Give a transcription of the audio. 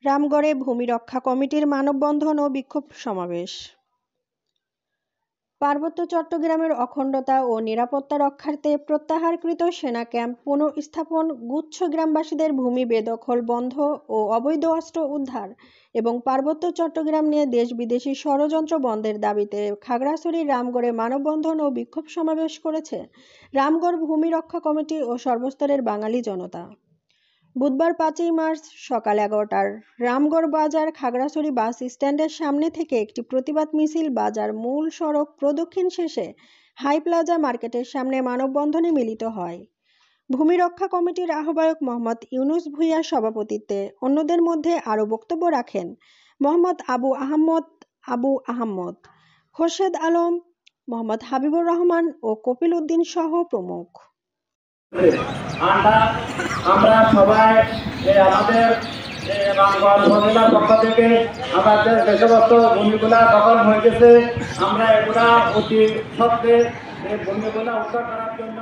রামগড়ে ভূমি রক্ষা কমিটির মানববন্ধন ও বিক্ষোভ সমাবেশ। পার্বত্য চট্টগ্রামের অখণ্ডতা ও নিরাপত্তা রক্ষার্থে প্রত্যাহারকৃত সেনা ক্যাম্প পুনঃস্থাপন, গুচ্ছ গ্রামবাসীদের ভূমি বেদখল বন্ধ ও অবৈধ অস্ত্র উদ্ধার এবং পার্বত্য চট্টগ্রাম নিয়ে দেশ বিদেশি ষড়যন্ত্র বন্ধের দাবিতে খাগড়াছড়ির রামগড়ে মানববন্ধন ও বিক্ষোভ সমাবেশ করেছে রামগড় ভূমি রক্ষা কমিটি ও সর্বস্তরের বাঙালি জনতা। বুধবার 5ই মার্চ সকাল 11টার রামগড় বাজার খাগড়াছড়ি বাস স্ট্যান্ডের সামনে থেকে একটি প্রতিবাদ মিছিল বাজার মূল সড়ক প্রদক্ষিণ শেষে হাই প্লাজা মার্কেটের সামনে মানববন্ধনে মিলিত হয়। ভূমি রক্ষা কমিটির আহ্বায়ক মোহাম্মদ ইউনুস ভূঁইয়ার সভাপতিত্বে অন্যদের মধ্যে আরও বক্তব্য রাখেন মোহাম্মদ আবু আহমদ, খোরশেদ আলম, মোহাম্মদ হাবিবুর রহমান ও কপিল উদ্দিন সহ প্রমুখ। আমরা সবাই আমাদের রামগড় উপজেলার পক্ষ থেকে আমাদের যে সমস্ত ভূমিগুলা দখল হয়ে গেছে, আমরা এগুলা অতি সত্ত্বে ভূমিগুলা উদ্ধার করার জন্য